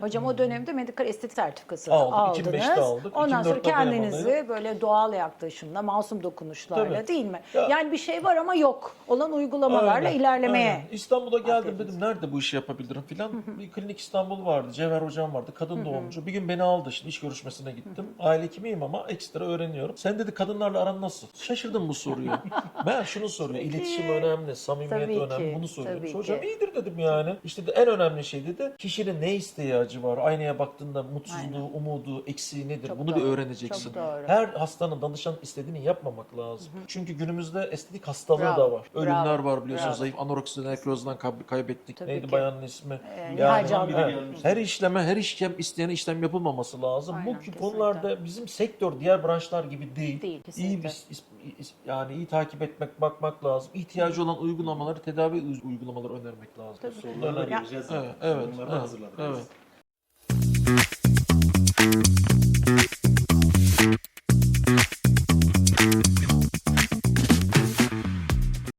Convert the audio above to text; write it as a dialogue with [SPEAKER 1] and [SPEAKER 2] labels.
[SPEAKER 1] Hocam o dönemde medikal estetik sertifikası
[SPEAKER 2] Aldık,
[SPEAKER 1] aldınız.
[SPEAKER 2] 2005'te aldık.
[SPEAKER 1] Ondan sonra
[SPEAKER 2] 2004'te
[SPEAKER 1] kendinizi
[SPEAKER 2] dayamalı.
[SPEAKER 1] böyle doğal yaklaşımla, masum dokunuşlarla
[SPEAKER 2] Tabii.
[SPEAKER 1] değil mi?
[SPEAKER 2] Ya-
[SPEAKER 1] Yani bir şey var ama yok olan uygulamalarla
[SPEAKER 2] Aynen,
[SPEAKER 1] ilerlemeye.
[SPEAKER 2] aynen. İstanbul'a geldim
[SPEAKER 1] Aferin.
[SPEAKER 2] dedim nerede bu işi yapabilirim filan. Bir klinik İstanbul vardı. Cevher hocam vardı. Kadın doğumcu. Bir gün beni aldı. Şimdi iş görüşmesine gittim. Aile hekimiyim ama ekstra öğreniyorum. Sen dedi kadınlarla aran nasıl? Şaşırdım bu soruyu. Ben şunu soruyor. İletişim önemli, samimiyet
[SPEAKER 1] Tabii
[SPEAKER 2] önemli.
[SPEAKER 1] ki,
[SPEAKER 2] Bunu soruyormuş.
[SPEAKER 1] tabii
[SPEAKER 2] Hocam
[SPEAKER 1] ki.
[SPEAKER 2] iyidir dedim yani. İşte de en önemli şey dedi. Kişinin ne ihtiyacı var? Aynaya baktığında mutsuzluğu,
[SPEAKER 1] Aynen.
[SPEAKER 2] umudu, eksiği nedir?
[SPEAKER 1] Çok
[SPEAKER 2] Bunu
[SPEAKER 1] doğru,
[SPEAKER 2] bir öğreneceksin.
[SPEAKER 1] çok doğru.
[SPEAKER 2] Her hastanın, danışanın istediğini yapmamak lazım. Çünkü günümüzde estetik hastalığı
[SPEAKER 1] Bravo,
[SPEAKER 2] da var. Ölümler
[SPEAKER 1] bravo,
[SPEAKER 2] var biliyorsunuz.
[SPEAKER 1] bravo.
[SPEAKER 2] Zayıf anoreksiden eklozdan kaybettik.
[SPEAKER 1] Tabii
[SPEAKER 2] Neydi
[SPEAKER 1] ki.
[SPEAKER 2] bayanın ismi?
[SPEAKER 1] Nihal Canlı.
[SPEAKER 2] Her işlem isteyene işlem yapılmaması lazım.
[SPEAKER 1] Aynen,
[SPEAKER 2] Bu
[SPEAKER 1] kesinlikle.
[SPEAKER 2] konularda bizim sektör diğer branşlar gibi değil.
[SPEAKER 1] Değil,
[SPEAKER 2] iyi
[SPEAKER 1] kesinlikle.
[SPEAKER 2] yani iyi takip etmek, bakmak lazım. İhtiyacı olan uygulamaları, tedavi uygulamaları önermek lazım.
[SPEAKER 1] Tabii.
[SPEAKER 3] Sorularla
[SPEAKER 2] Evet.
[SPEAKER 3] göreceğiz zaten.
[SPEAKER 2] Evet,
[SPEAKER 3] Onları
[SPEAKER 2] evet,
[SPEAKER 3] hazırladık.
[SPEAKER 2] evet.